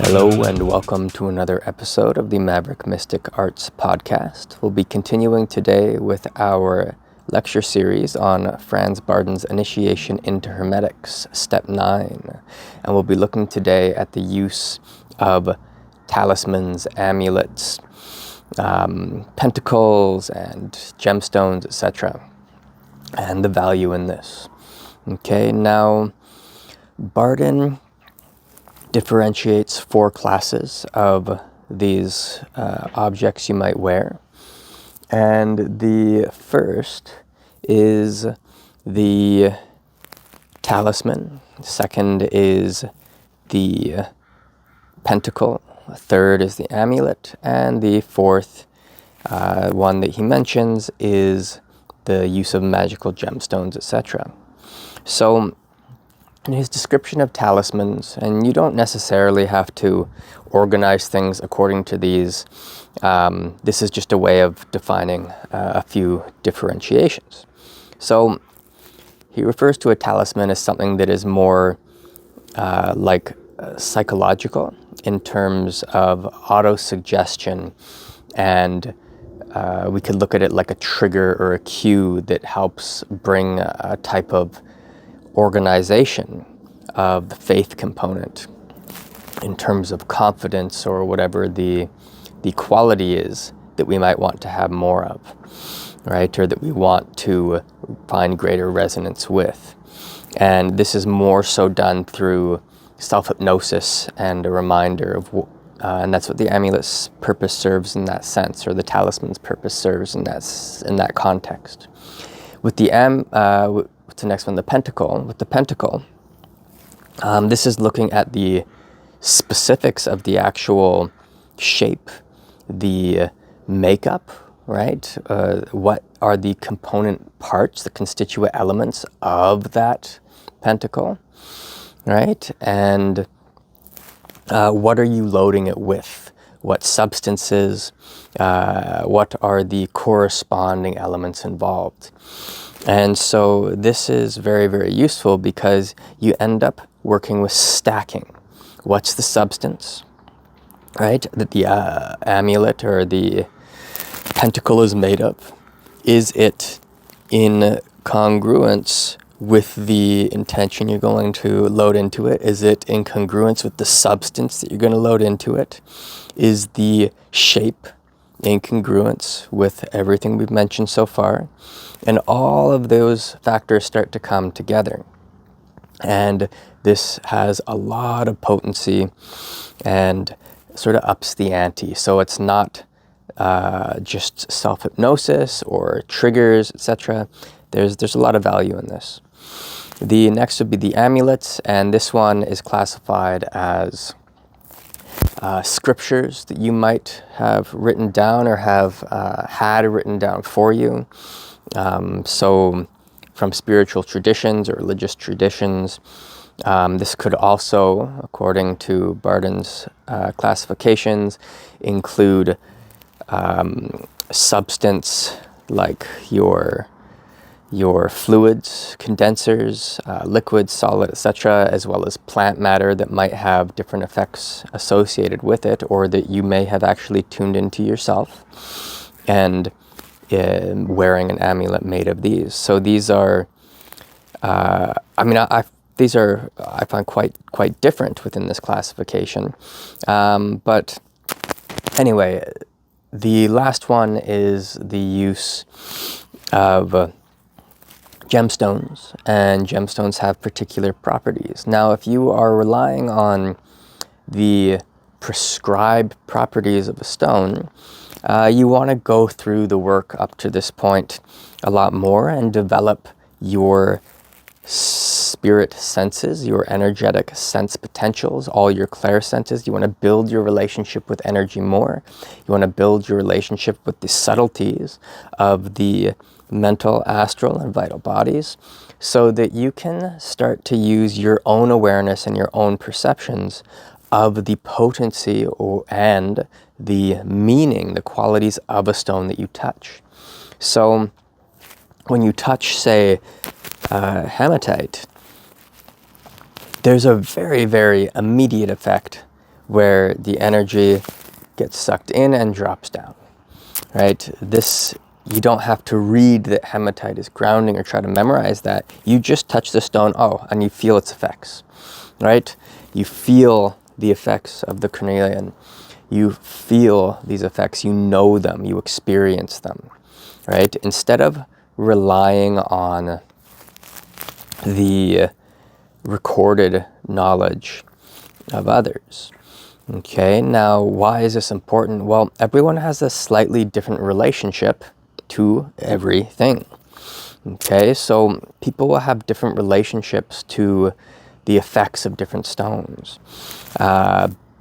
Hello and welcome to another episode of the Maverick Mystic Arts podcast. We'll be continuing today with our lecture series on Franz Bardon's Initiation into Hermetics, Step 9. And we'll be looking today at the use of talismans, amulets, pentacles, and gemstones, etc., and the value in this. Okay, now Bardon differentiates 4 classes of these objects you might wear. And the first is the talisman. Second is the pentacle. Third is the amulet. And the fourth one that he mentions is the use of magical gemstones, etc. So in his description of talismans, and you don't necessarily have to organize things according to these, this is just a way of defining a few differentiations. So he refers to a talisman as something that is more psychological in terms of auto-suggestion, and we could look at it like a trigger or a cue that helps bring a type of organization of the faith component in terms of confidence or whatever the quality is that we might want to have more of, right? Or that we want to find greater resonance with. And this is more so done through self-hypnosis and a reminder of, and that's what the amulet's purpose serves in that sense, or the talisman's purpose serves in that context. With the what's the next one? The pentacle. With the pentacle, this is looking at the specifics of the actual shape, the makeup, right? What are the component parts, the constituent elements of that pentacle, right? And what are you loading it with? What substances? What are the corresponding elements involved? And so this is very, very useful because you end up working with stacking. What's the substance, right, that the amulet or the pentacle is made of? Is it in congruence with the intention you're going to load into it? Is it in congruence with the substance that you're going to load into it? Is the shape in congruence with everything we've mentioned so far? And all of those factors start to come together. And this has a lot of potency and sort of ups the ante. So it's not just self-hypnosis or triggers, etc. There's a lot of value in this. The next would be the amulets, and this one is classified as scriptures that you might have written down or have had written down for you. So from spiritual traditions or religious traditions. This could also, according to Bardon's classifications, include substance like your fluids, condensers, liquids, solid, etc., as well as plant matter that might have different effects associated with it, or that you may have actually tuned into yourself, and wearing an amulet made of these. So these are, I find quite different within this classification. But anyway, the last one is the use of gemstones, and gemstones have particular properties. Now, if you are relying on the prescribed properties of a stone, you want to go through the work up to this point a lot more and develop your spirit senses, your energetic sense potentials, all your clairsenses. You want to build your relationship with energy more. You want to build your relationship with the subtleties of the mental, astral, and vital bodies, so that you can start to use your own awareness and your own perceptions of the potency and the meaning, the qualities of a stone that you touch. So when you touch, say, hematite, there's a very, very immediate effect where the energy gets sucked in and drops down, right? This, you don't have to read that hematite is grounding or try to memorize that. You just touch the stone, and you feel its effects, right? You feel the effects of the carnelian. You feel these effects, you know them, you experience them, right? Instead of relying on the recorded knowledge of others. Okay, now why is this important? Well, everyone has a slightly different relationship to everything. Okay, so people will have different relationships to the effects of different stones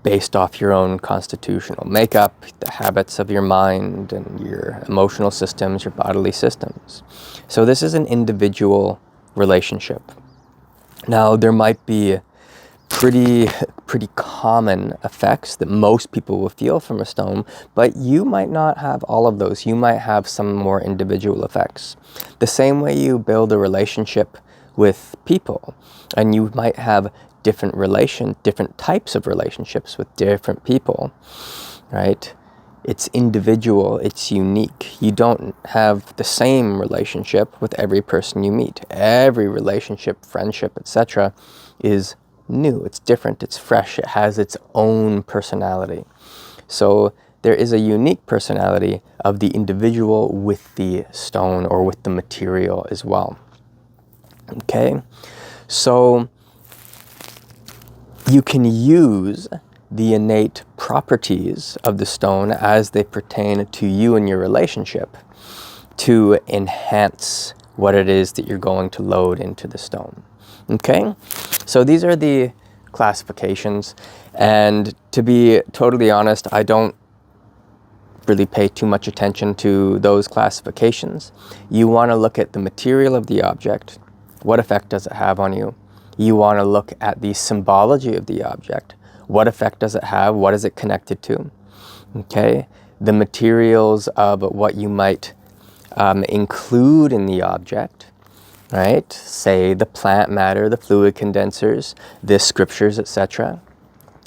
based off your own constitutional makeup, the habits of your mind and your emotional systems, your bodily systems. So this is an individual relationship. Now, there might be pretty common effects that most people will feel from a stone, but you might not have all of those. You might have some more individual effects. The same way you build a relationship with people, and you might have different types of relationships with different people, right? It's individual, it's unique. You don't have the same relationship with every person you meet. Every relationship, friendship, etc. is new, it's different, it's fresh, it has its own personality. So there is a unique personality of the individual with the stone or with the material as well. Okay, so you can use the innate properties of the stone as they pertain to you and your relationship to enhance what it is that you're going to load into the stone. Okay, so these are the classifications, and to be totally honest, I don't really pay too much attention to those classifications. You want to look at the material of the object. What effect does it have on you? You want to look at the symbology of the object. What effect does it have? What is it connected to? Okay, the materials of what you might include in the object, right? Say the plant matter, the fluid condensers, the scriptures, etc.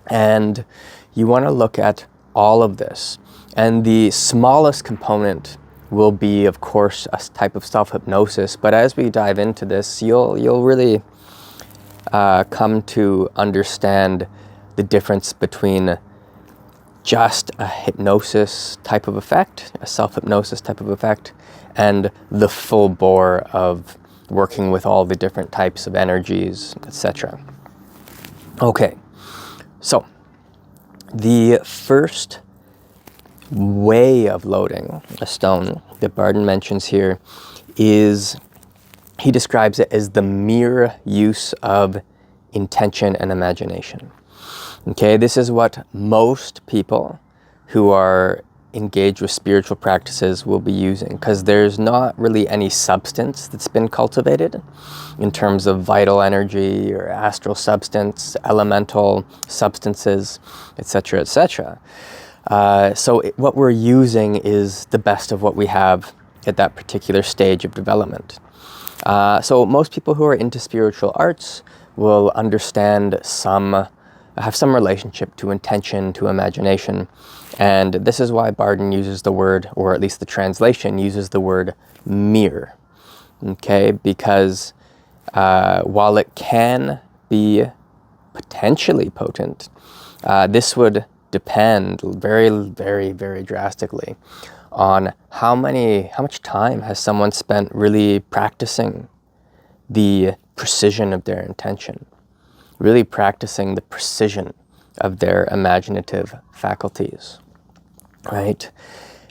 And you want to look at all of this. And the smallest component will be, of course, a type of self-hypnosis. But as we dive into this, you'll really come to understand the difference between just a hypnosis type of effect, a self-hypnosis type of effect, and the full bore of working with all the different types of energies, etc. Okay, so the first way of loading a stone that Bardon mentions here is, he describes it as the mere use of intention and imagination. Okay, this is what most people who are engaged with spiritual practices will be using, because there's not really any substance that's been cultivated in terms of vital energy or astral substance, elemental substances, etc., etc. What we're using is the best of what we have at that particular stage of development. So most people who are into spiritual arts will understand have some relationship to intention, to imagination. And this is why Bardon uses the word, or at least the translation uses the word mere. Okay, because while it can be potentially potent, this would depend very, very, very drastically on how much time has someone spent really practicing the precision of their intention, really practicing the precision of their imaginative faculties, right?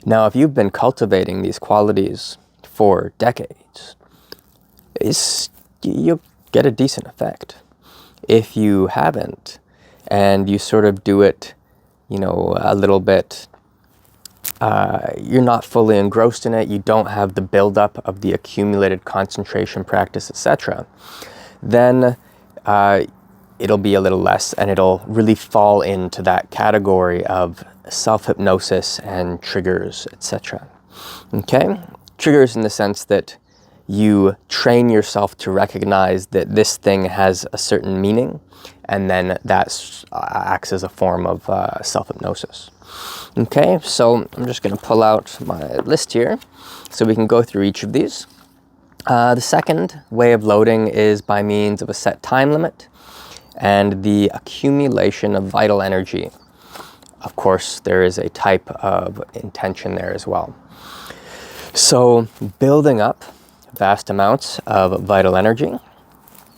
Now, if you've been cultivating these qualities for decades, you'll get a decent effect. If you haven't, and you sort of do it, a little bit, you're not fully engrossed in it, you don't have the buildup of the accumulated concentration practice, etc., then it'll be a little less, and it'll really fall into that category of self-hypnosis and triggers, etc. Okay? Triggers in the sense that you train yourself to recognize that this thing has a certain meaning, and then that acts as a form of self-hypnosis. Okay, so I'm just going to pull out my list here so we can go through each of these. The second way of loading is by means of a set time limit and the accumulation of vital energy. Of course, there is a type of intention there as well. So building up vast amounts of vital energy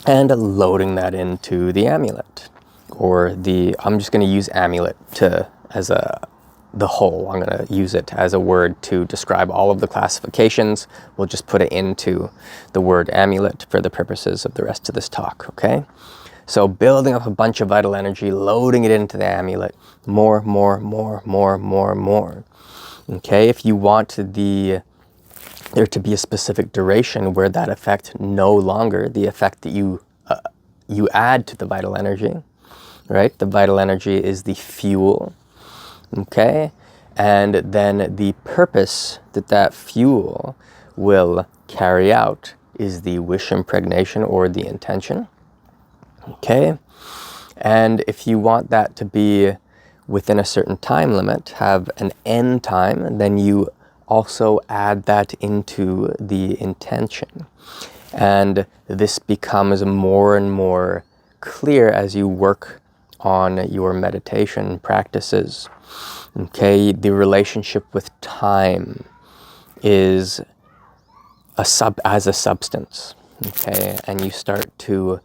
and loading that into the amulet, or I'm just going to use amulet as the whole. I'm going to use it as a word to describe all of the classifications. We'll just put it into the word amulet for the purposes of the rest of this talk, okay? So building up a bunch of vital energy, loading it into the amulet, more. Okay, if you want there to be a specific duration where that effect no longer, the effect that you add to the vital energy, right? The vital energy is the fuel, okay? And then the purpose that fuel will carry out is the wish impregnation or the intention, okay? And if you want that to be within a certain time limit, have an end time, then you also add that into the intention. And this becomes more and more clear as you work on your meditation practices. Okay, the relationship with time is as a substance. Okay, and you start to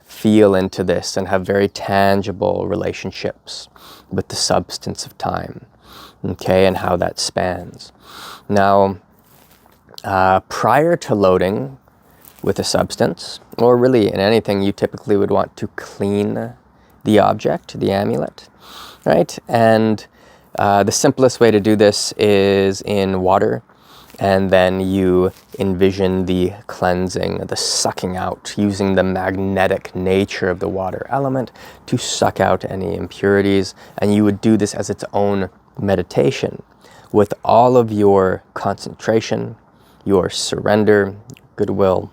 feel into this and have very tangible relationships with the substance of time. Okay, and how that spans. Now, prior to loading with a substance, or really in anything, you typically would want to clean the object, the amulet, right? And the simplest way to do this is in water, and then you envision the cleansing, the sucking out, using the magnetic nature of the water element to suck out any impurities, and you would do this as its own meditation with all of your concentration, your surrender, goodwill.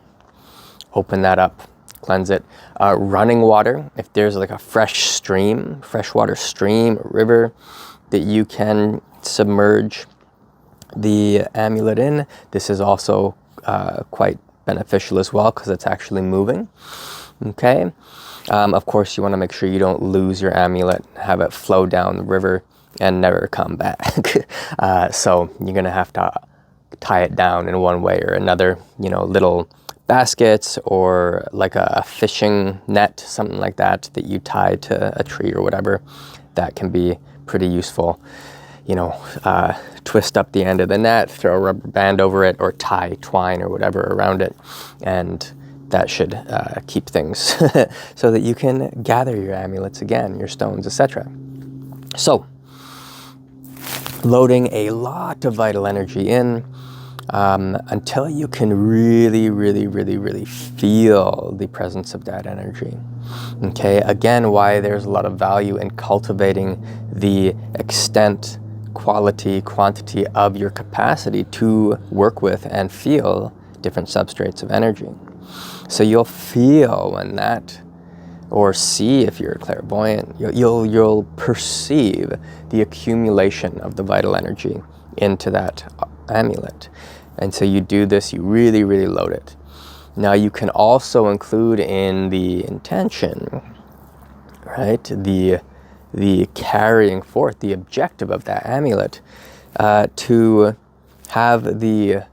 Open that up, cleanse it. Running water, if there's like a freshwater stream, river that you can submerge the amulet in, this is also quite beneficial as well because it's actually moving. Okay. Of course, you want to make sure you don't lose your amulet, have it flow down the river and never come back. So you're going to have to tie it down in one way or another, little baskets or like a fishing net, something like that you tie to a tree or whatever. That can be pretty useful. Twist up the end of the net, throw a rubber band over it, or tie twine or whatever around it, and that should keep things so that you can gather your amulets again, your stones, etc. So, loading a lot of vital energy in until you can really feel the presence of that energy. Okay, again, why there's a lot of value in cultivating the extent, quality, quantity of your capacity to work with and feel different substrates of energy. So you'll feel when that, or see if you're clairvoyant, you'll perceive the accumulation of the vital energy into that amulet. And so you do this, you really load it. Now you can also include in the intention, right, the carrying forth, the objective of that amulet, to have the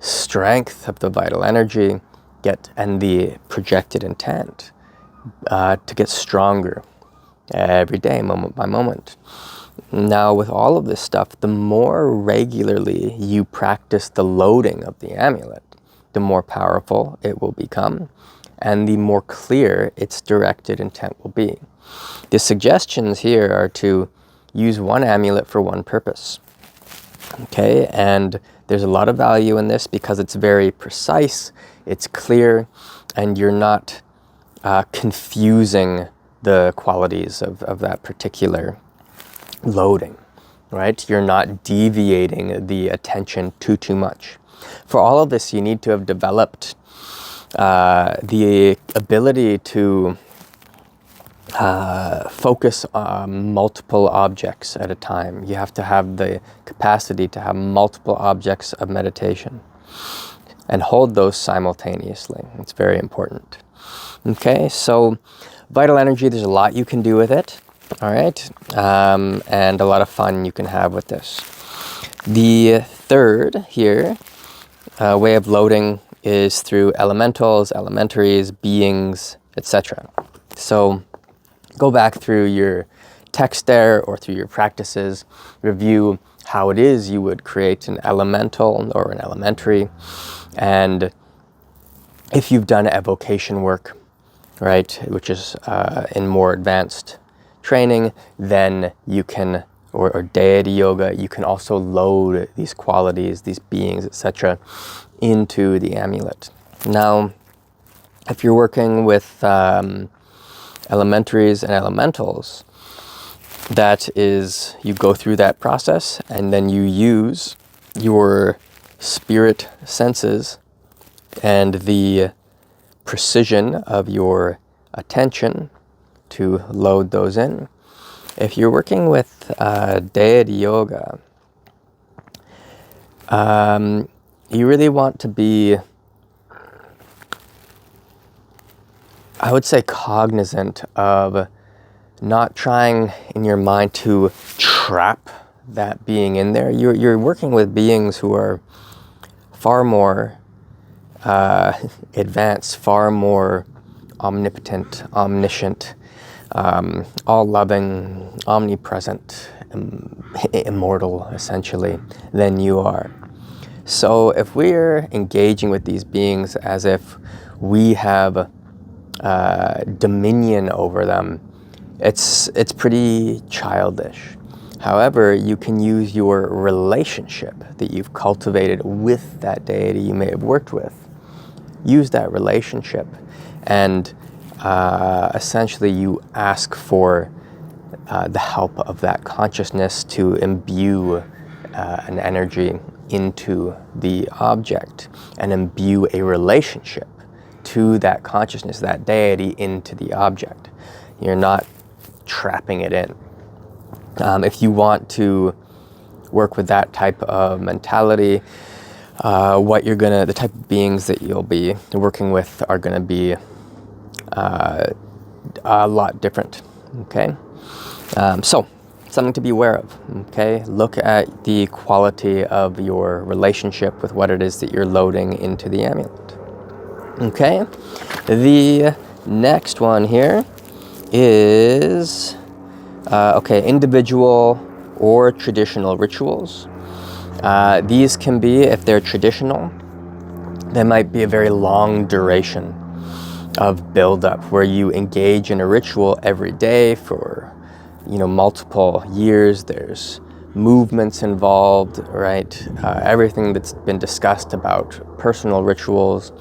strength of the vital energy and the projected intent to get stronger every day, moment by moment. Now, with all of this stuff, the more regularly you practice the loading of the amulet, the more powerful it will become, and the more clear its directed intent will be. The suggestions here are to use one amulet for one purpose. Okay, and there's a lot of value in this because it's very precise, it's clear, and you're not confusing the qualities of that particular loading, right? You're not deviating the attention too much. For all of this, you need to have developed the ability to focus on multiple objects at a time. You have to have the capacity to have multiple objects of meditation and hold those simultaneously. It's very important. Okay, so vital energy, there's a lot you can do with it, all right? And a lot of fun you can have with this. The third here way of loading is through elementals, elementaries, beings, etc. So go back through your text there or through your practices, review how it is you would create an elemental or an elementary. And if you've done evocation work, right, which is in more advanced training, then you can, or deity yoga, you can also load these qualities, these beings, etc., into the amulet. Now, if you're working with elementaries and elementals, that is, you go through that process and then you use your spirit senses and the precision of your attention to load those in. If you're working with deity yoga, you really want to be, I would say, cognizant of not trying in your mind to trap that being in there. You're working with beings who are far more advanced, far more omnipotent, omniscient, all-loving, omnipresent, immortal, essentially, than you are. So if we're engaging with these beings as if we have dominion over them, it's pretty childish. However, you can use your relationship that you've cultivated with that deity you may have worked with. Use that relationship and essentially you ask for the help of that consciousness to imbue an energy into the object and imbue a relationship to that consciousness, that deity, into the object. You're not trapping it in. If you want to work with that type of mentality, the type of beings that you'll be working with are going to be a lot different. Okay, so something to be aware of. Okay, look at the quality of your relationship with what it is that you're loading into the amulet. Okay, the next one here is individual or traditional rituals. These can be, if they're traditional, they might be a very long duration of build-up where you engage in a ritual every day for multiple years. There's movements involved, right? Everything that's been discussed about personal rituals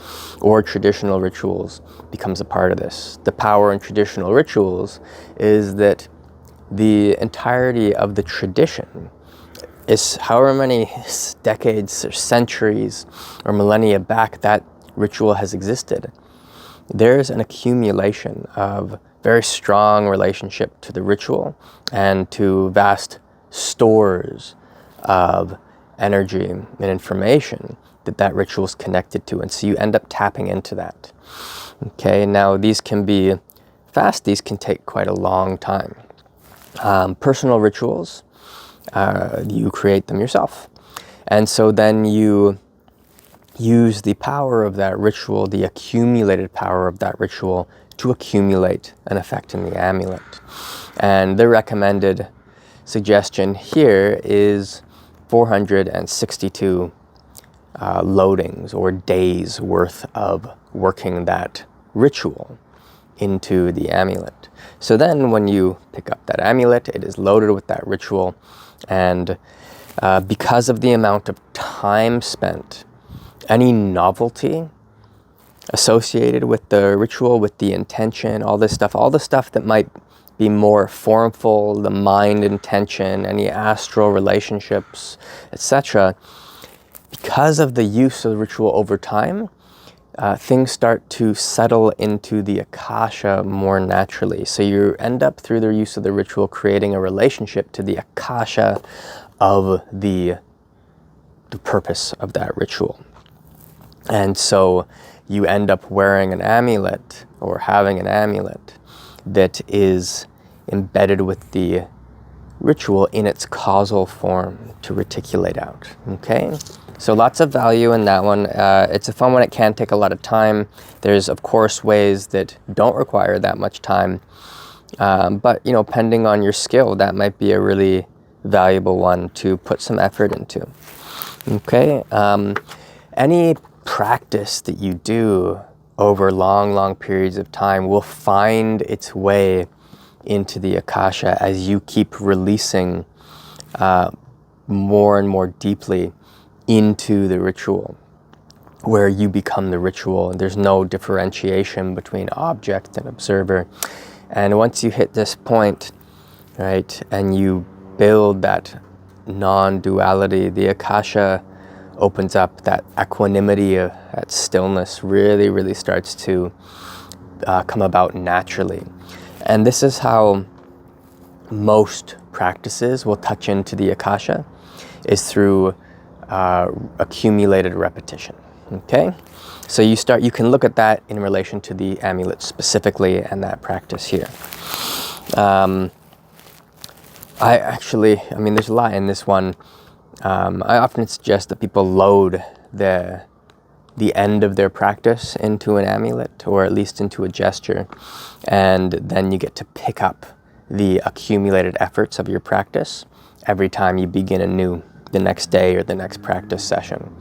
or traditional rituals becomes a part of this. The power in traditional rituals is that the entirety of the tradition is however many decades or centuries or millennia back that ritual has existed. There's an accumulation of very strong relationship to the ritual and to vast stores of energy and information that ritual is connected to. And so you end up tapping into that. Okay, now these can be fast, these can take quite a long time. Personal rituals, you create them yourself. And so then you use the power of that ritual, the accumulated power of that ritual, to accumulate an effect in the amulet. And the recommended suggestion here is 462 loadings or days worth of working that ritual into the amulet. So then when you pick up that amulet, it is loaded with that ritual, and because of the amount of time spent, any novelty associated with the ritual, with the intention, all the stuff that might be more formful, the mind intention, any astral relationships, etc., because of the use of the ritual over time, things start to settle into the Akasha more naturally. So you end up, through the use of the ritual, creating a relationship to the Akasha of the purpose of that ritual. And so you end up wearing an amulet or having an amulet that is embedded with the ritual in its causal form to reticulate out. Okay? So lots of value in that one. It's a fun one. It can take a lot of time. There's, of course, ways that don't require that much time. But, you know, depending on your skill, that might be a really valuable one to put some effort into. Okay? Any practice that you do over long periods of time will find its way into the Akasha as you keep releasing more and more deeply into the ritual, where you become the ritual and there's no differentiation between object and observer. And once you hit this point, right, and you build that non-duality, the Akasha opens up, that equanimity, that stillness really starts to come about naturally. And this is how most practices will touch into the Akasha, is through accumulated repetition. Okay? So you can look at that in relation to the amulet specifically and that practice here. I mean, there's a lot in this one. I often suggest that people load the end of their practice into an amulet, or at least into a gesture, and then you get to pick up the accumulated efforts of your practice every time you begin anew the next day or the next practice session.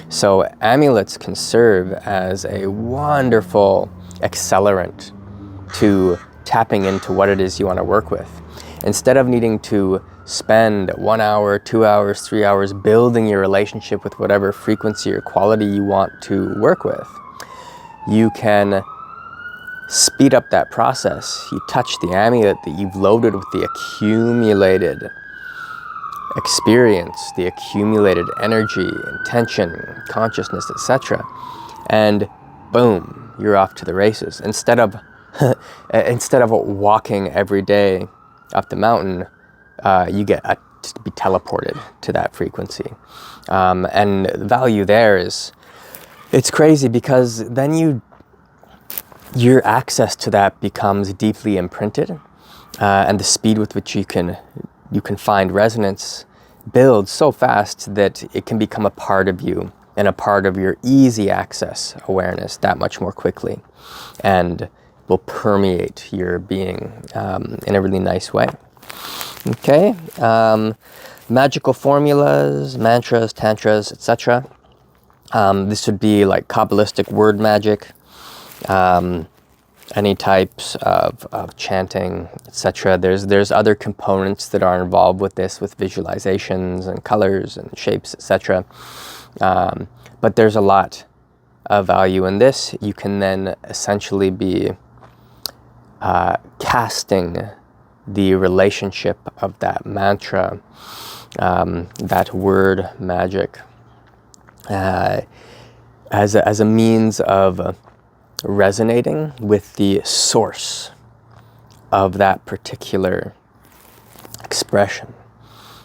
So amulets can serve as a wonderful accelerant to tapping into what it is you want to work with. Instead of needing to spend 1 hour, 2 hours, 3 hours building your relationship with whatever frequency or quality you want to work with, you can speed up that process. You touch the amulet that you've loaded with the accumulated experience, the accumulated energy, intention, consciousness, etc. And boom, you're off to the races. Instead of walking every day up the mountain, you get to be teleported to that frequency. And the value there is, it's crazy, because then your access to that becomes deeply imprinted, and the speed with which you can find resonance builds so fast that it can become a part of you and a part of your easy access awareness that much more quickly, and will permeate your being in a really nice way. Okay, magical formulas, mantras, tantras, etc. This would be like Kabbalistic word magic, any types of chanting, etc. There's other components that are involved with this, with visualizations and colors and shapes, etc. But there's a lot of value in this. You can then essentially be casting the relationship of that mantra, that word magic, as a means of resonating with the source of that particular expression,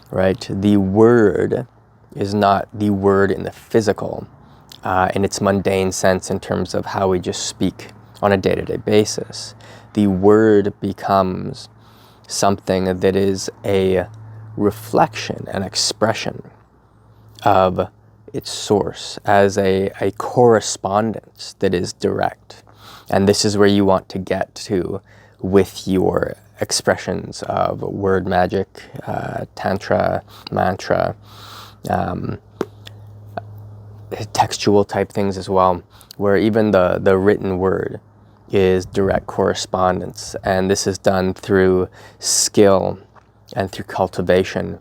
right? The word is not the word in the physical, in its mundane sense, in terms of how we just speak on a day-to-day basis. The word becomes something that is a reflection, an expression of its source, as a correspondence that is direct. And this is where you want to get to with your expressions of word magic, tantra, mantra, textual type things as well, where even the written word is direct correspondence. And this is done through skill and through cultivation.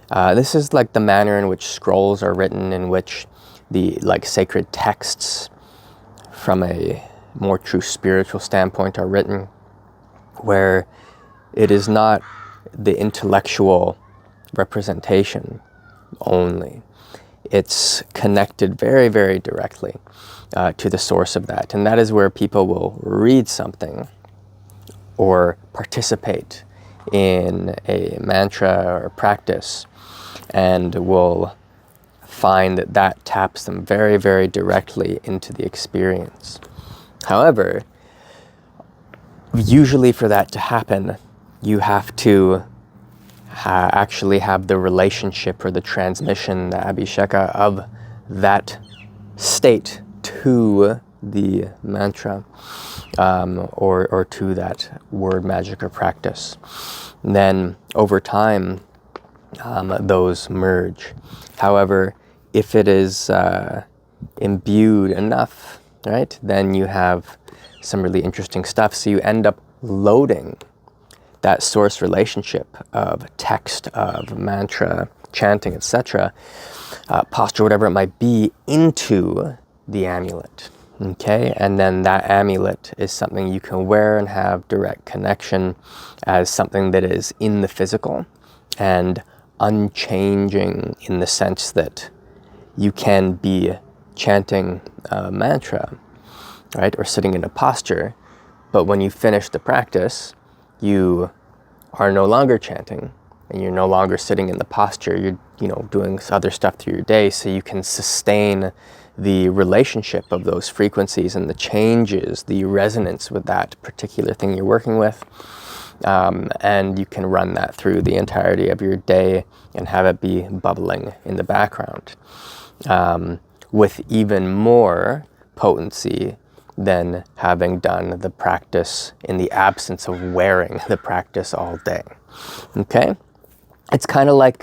This is like the manner in which scrolls are written, in which the sacred texts from a more true spiritual standpoint are written, where it is not the intellectual representation only. it's connected very, very directly to the source of that. And that is where people will read something or participate in a mantra or practice and will find that that taps them very, very directly into the experience. However, usually for that to happen, you have to actually have the relationship or the transmission, the abhisheka of that state to the mantra or to that word, magic, or practice. And then over time, those merge. However, if it is imbued enough, right, then you have some really interesting stuff. So you end up loading that source relationship of text, of mantra, chanting, etc., posture, whatever it might be, into the amulet. Okay, and then that amulet is something you can wear and have direct connection as something that is in the physical and unchanging, in the sense that you can be chanting a mantra, right, or sitting in a posture, but when you finish the practice, you are no longer chanting and you're no longer sitting in the posture. You're doing other stuff through your day, so you can sustain the relationship of those frequencies and the changes, the resonance with that particular thing you're working with. And you can run that through the entirety of your day and have it be bubbling in the background with even more potency than having done the practice in the absence of wearing the practice all day. Okay? It's kind of like,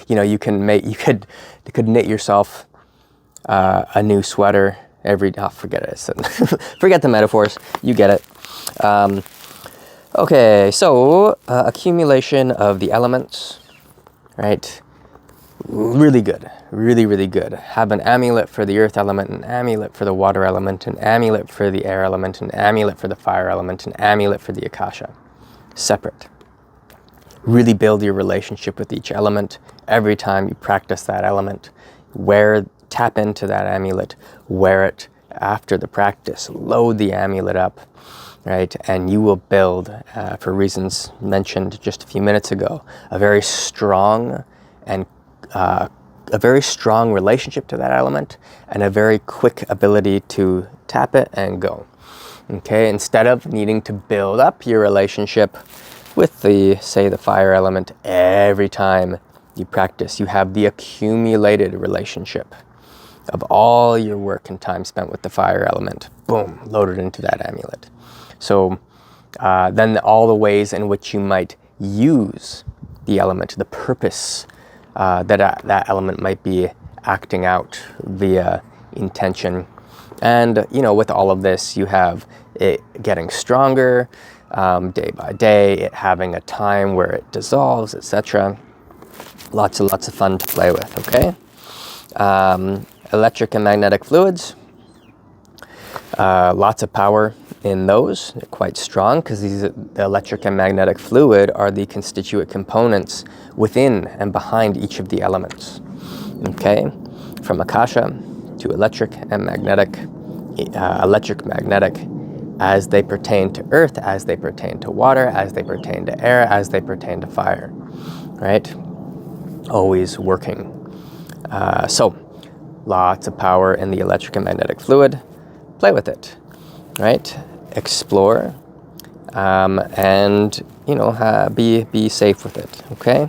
you could knit yourself a new sweater forget it. Forget the metaphors. You get it. Okay, so accumulation of the elements, right? Really good, really, really good. Have an amulet for the earth element, an amulet for the water element, an amulet for the air element, an amulet for the fire element, an amulet for the akasha. Separate. Really build your relationship with each element. Every time you practice that element, tap into that amulet, wear it after the practice, load the amulet up, right? And you will build, for reasons mentioned just a few minutes ago, a very strong relationship to that element and a very quick ability to tap it and go. Okay, instead of needing to build up your relationship with the fire element every time you practice, you have the accumulated relationship of all your work and time spent with the fire element, boom, loaded into that amulet. So then all the ways in which you might use the element, the purpose that element might be acting out via intention. And, with all of this, you have it getting stronger day by day, it having a time where it dissolves, etc. Lots and lots of fun to play with, okay? Electric and magnetic fluids, lots of power in those. They're quite strong because the electric and magnetic fluid are the constituent components within and behind each of the elements. Okay, from akasha to electric and magnetic, magnetic, as they pertain to earth, as they pertain to water, as they pertain to air, as they pertain to fire, right? Always working. So lots of power in the electric and magnetic fluid. Play with it, right? Explore, and be safe with it. Okay.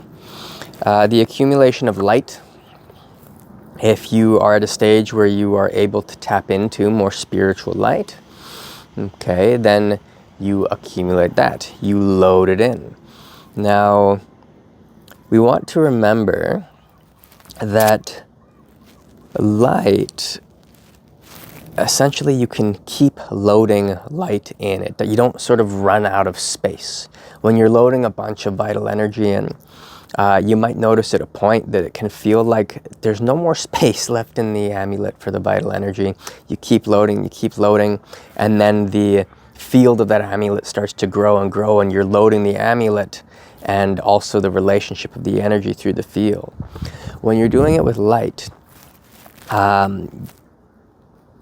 The accumulation of light. If you are at a stage where you are able to tap into more spiritual light, okay, then you accumulate that. You load it in. Now, we want to remember that light, essentially you can keep loading light in it, that you don't sort of run out of space. When you're loading a bunch of vital energy in, you might notice at a point that it can feel like there's no more space left in the amulet for the vital energy. You keep loading, and then the field of that amulet starts to grow and grow, and you're loading the amulet, and also the relationship of the energy through the field. When you're doing it with light,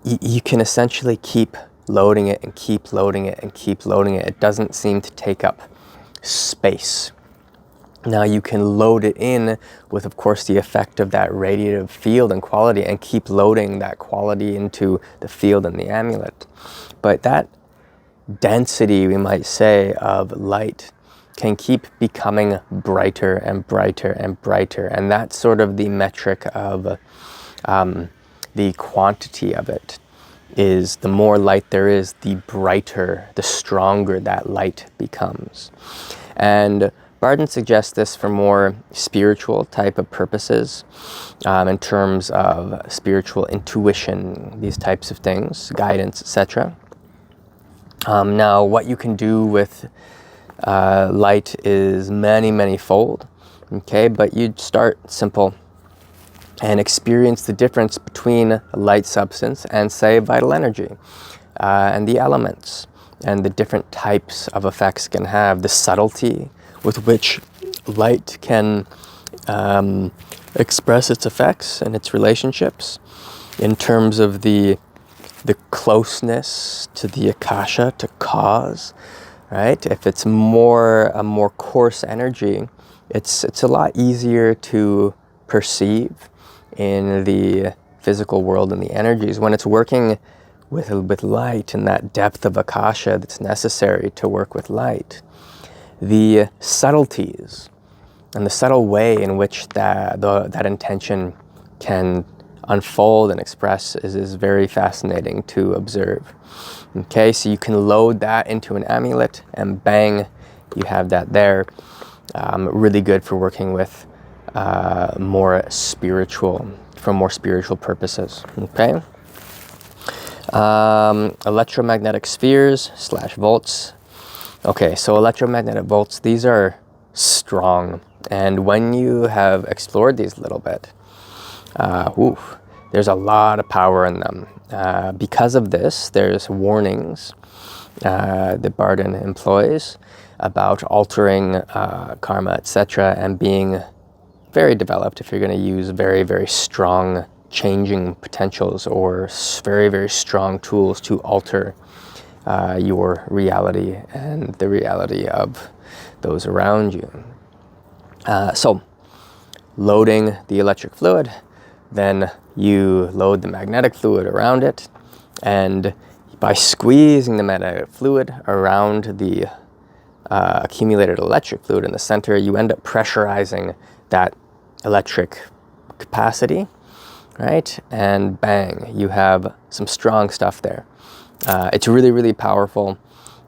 you can essentially keep loading it and keep loading it and keep loading it. It doesn't seem to take up space. Now you can load it in with, of course, the effect of that radiative field and quality, and keep loading that quality into the field and the amulet. But that density, we might say, of light can keep becoming brighter and brighter and brighter. And that's sort of the metric of the quantity of it. Is the more light there is, the brighter, the stronger that light becomes. And Bardon suggests this for more spiritual type of purposes, in terms of spiritual intuition, these types of things, guidance, etc. Now, what you can do with light is many fold, okay? But you'd start simple and experience the difference between a light substance and, say, vital energy, and the elements, and the different types of effects can have, the subtlety with which light can express its effects and its relationships in terms of the closeness to the akasha, to cause, right? If it's a more coarse energy, it's a lot easier to perceive in the physical world and the energies. When it's working with light and that depth of akasha that's necessary to work with light, the subtleties and the subtle way in which that intention can unfold and express is very fascinating to observe. Okay, so you can load that into an amulet and bang, you have that there. Really good for working with more spiritual purposes. Okay. Electromagnetic spheres / volts. Okay, so electromagnetic volts, these are strong. And when you have explored these a little bit, there's a lot of power in them. Because of this, there's warnings that Bardon employs about altering karma, etc., and being very developed if you're going to use very strong changing potentials or very strong tools to alter your reality and the reality of those around you. So loading the electric fluid, then you load the magnetic fluid around it, and by squeezing the magnetic fluid around the accumulated electric fluid in the center, you end up pressurizing that electric capacity, right? And bang, you have some strong stuff there. It's really powerful,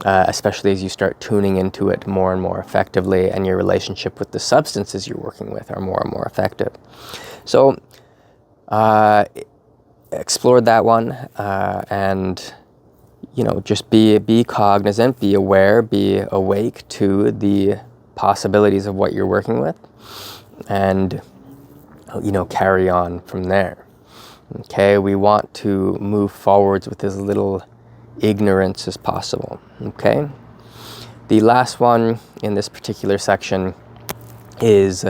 especially as you start tuning into it more and more effectively, and your relationship with the substances you're working with are more and more effective. So explore that one, and just be cognizant, be aware, be awake to the possibilities of what you're working with, and carry on from there. Okay, we want to move forwards with as little ignorance as possible. Okay, the last one in this particular section is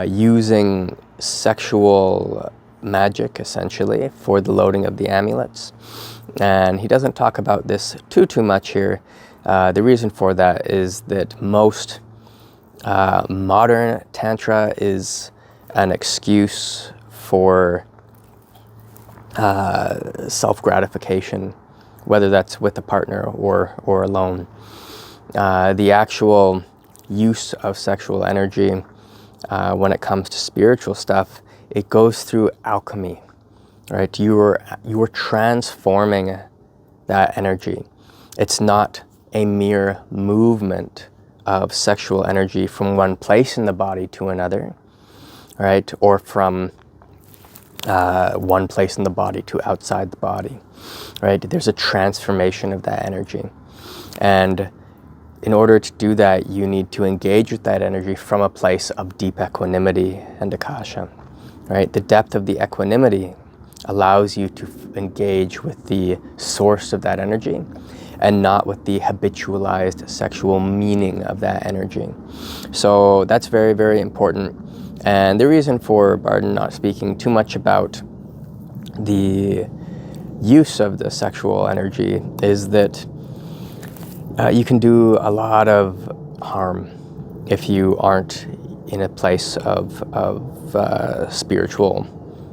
using sexual magic, essentially, for the loading of the amulets. And he doesn't talk about this too much here. The reason for that is that most modern tantra is an excuse for self-gratification, whether that's with a partner or alone. The actual use of sexual energy, when it comes to spiritual stuff, it goes through alchemy, right? You're transforming that energy. It's not a mere movement of sexual energy from one place in the body to another, right? Or from one place in the body to outside the body, right? There's a transformation of that energy. And in order to do that, you need to engage with that energy from a place of deep equanimity and akasha, right? The depth of the equanimity allows you to engage with the source of that energy. and not with the habitualized sexual meaning of that energy. So that's very, very important. And the reason for Bardon not speaking too much about the use of the sexual energy is that you can do a lot of harm if you aren't in a place of spiritual,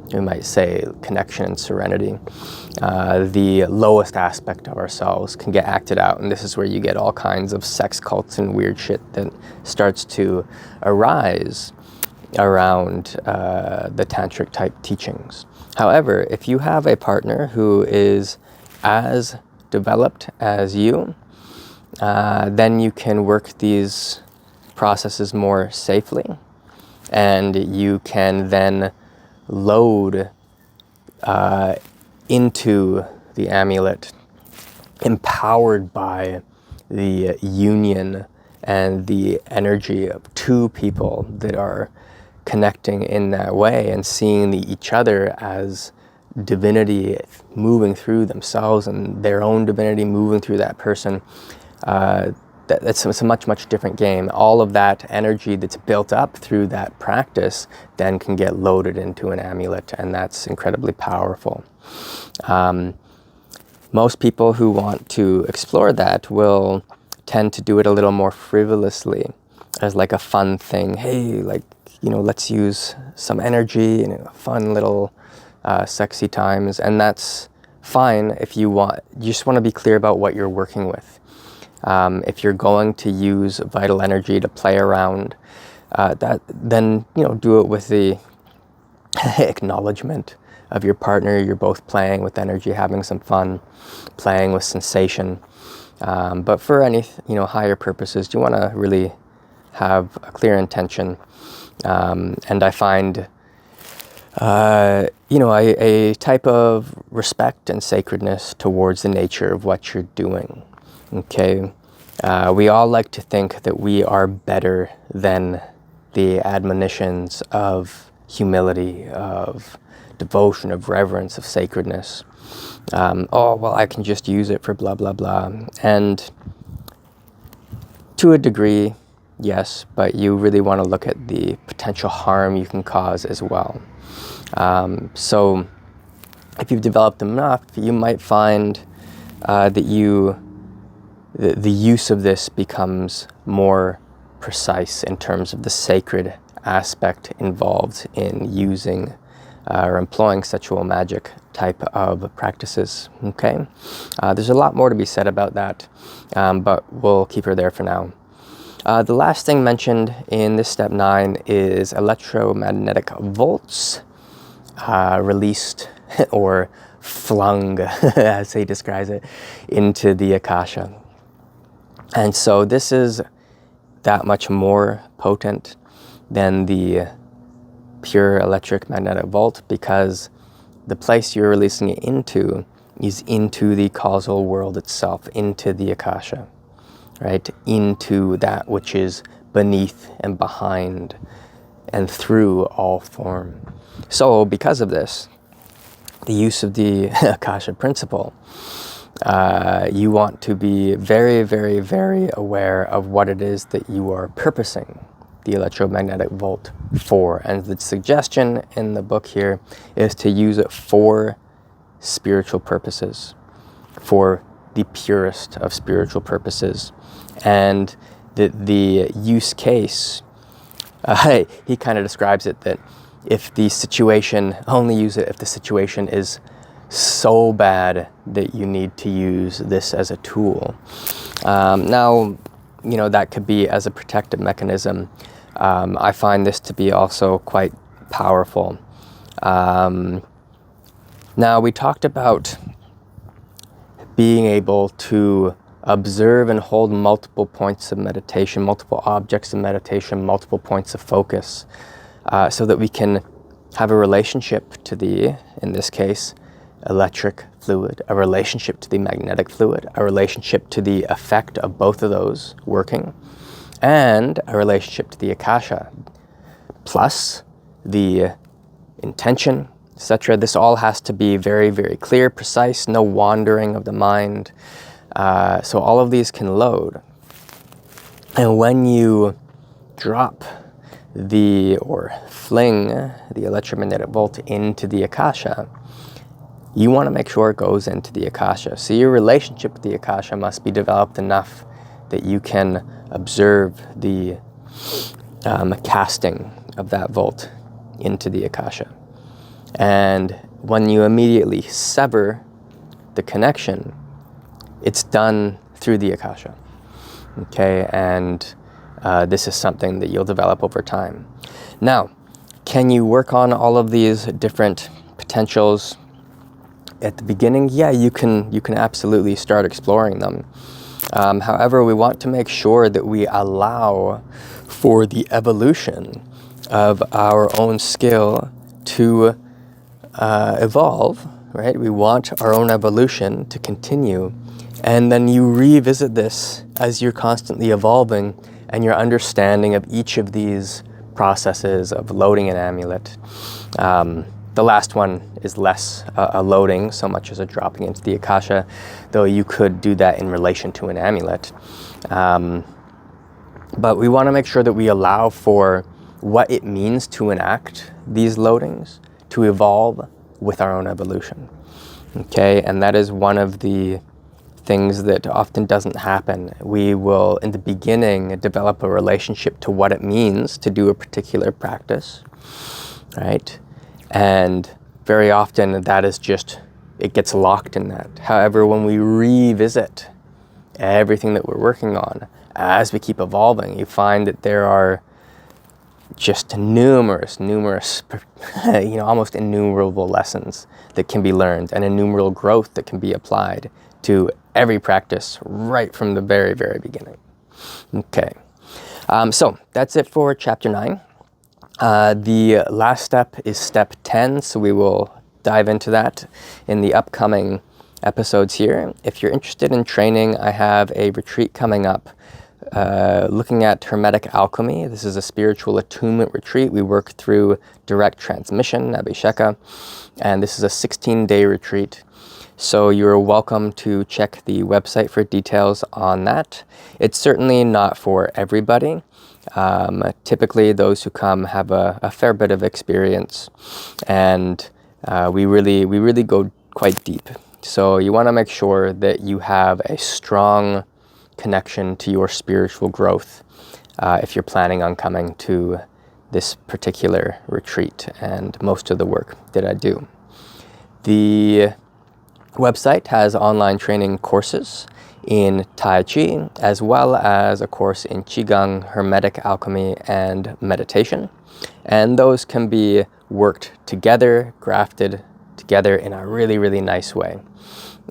you might say, connection and serenity. The lowest aspect of ourselves can get acted out, and this is where you get all kinds of sex cults and weird shit that starts to arise around the tantric type teachings. However, if you have a partner who is as developed as you, then you can work these processes more safely, and you can then load into the amulet empowered by the union and the energy of two people that are connecting in that way and seeing each other as divinity moving through themselves and their own divinity moving through that person. It's a much, much different game. All of that energy that's built up through that practice then can get loaded into an amulet, and that's incredibly powerful. Most people who want to explore that will tend to do it a little more frivolously, as like a fun thing. Hey, like, you know, let's use some energy and fun little sexy times, and that's fine if you want. You just want to be clear about what you're working with. If you're going to use vital energy to play around, then, you know, do it with the acknowledgement of your partner. You're both playing with energy, having some fun, playing with sensation. But for any, you know, higher purposes, you want to really have a clear intention. And I find, you know, a type of respect and sacredness towards the nature of what you're doing. Okay, we all like to think that we are better than the admonitions of humility, of devotion, of reverence, of sacredness. Oh, well, I can just use it for blah, blah, blah. And to a degree, yes, but you really want to look at the potential harm you can cause as well. So if you've developed enough, you might find that the use of this becomes more precise in terms of the sacred aspect involved in using or employing sexual magic type of practices. Okay, there's a lot more to be said about that, but we'll keep her there for now. The last thing mentioned in this step 9 is electromagnetic volts released or flung, as he describes it, into the Akasha. And so this is that much more potent than the pure electric magnetic volt, because the place you're releasing it into is into the causal world itself, into the Akasha, right? Into that which is beneath and behind and through all form. So because of this, the use of the Akasha principle, you want to be very, very, very aware of what it is that you are purposing the electromagnetic volt for. And the suggestion in the book here is to use it for spiritual purposes, for the purest of spiritual purposes. And the use case, he kind of describes it that if the situation, only use it if the situation is so bad that you need to use this as a tool. Now, you know, that could be as a protective mechanism. I find this to be also quite powerful. Now, we talked about being able to observe and hold multiple points of meditation, multiple objects of meditation, multiple points of focus, so that we can have a relationship to the, in this case, electric fluid, a relationship to the magnetic fluid, a relationship to the effect of both of those working, and a relationship to the Akasha, plus the intention, etc. This all has to be very, very clear, precise, no wandering of the mind. So all of these can load. And when you drop or fling the electromagnetic volt into the Akasha, you want to make sure it goes into the Akasha. So your relationship with the Akasha must be developed enough that you can observe the casting of that volt into the Akasha. And when you immediately sever the connection, it's done through the Akasha. Okay, and this is something that you'll develop over time. Now, can you work on all of these different potentials at the beginning? Yeah, you can absolutely start exploring them. However, we want to make sure that we allow for the evolution of our own skill to evolve, right? We want our own evolution to continue. And then you revisit this as you're constantly evolving and your understanding of each of these processes of loading an amulet. The last one is less a loading so much as a dropping into the Akasha, though you could do that in relation to an amulet. But we want to make sure that we allow for what it means to enact these loadings, to evolve with our own evolution. Okay, and that is one of the things that often doesn't happen. We will, in the beginning, develop a relationship to what it means to do a particular practice, right? And very often that is just, it gets locked in that. However, when we revisit everything that we're working on, as we keep evolving, you find that there are just numerous, almost innumerable lessons that can be learned and innumerable growth that can be applied to every practice right from the very, very beginning. Okay, so that's it for chapter 9. The last step is step 10, so we will dive into that in the upcoming episodes here. If you're interested in training, I have a retreat coming up looking at Hermetic Alchemy. This is a spiritual attunement retreat. We work through direct transmission, Abhisheka, and this is a 16-day retreat. So you're welcome to check the website for details on that. It's certainly not for everybody. Typically those who come have a fair bit of experience, and we really go quite deep. So you want to make sure that you have a strong connection to your spiritual growth if you're planning on coming to this particular retreat and most of the work that I do. The website has online training courses in Tai Chi, as well as a course in Qi Gong, Hermetic Alchemy, and meditation. And those can be worked together, grafted together in a really, really nice way.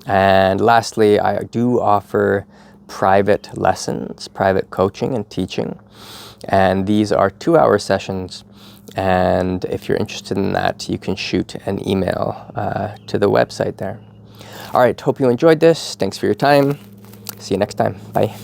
And lastly, I do offer private lessons, private coaching and teaching. And these are 2-hour sessions. And if you're interested in that, you can shoot an email to the website there. All right, hope you enjoyed this. Thanks for your time. See you next time. Bye.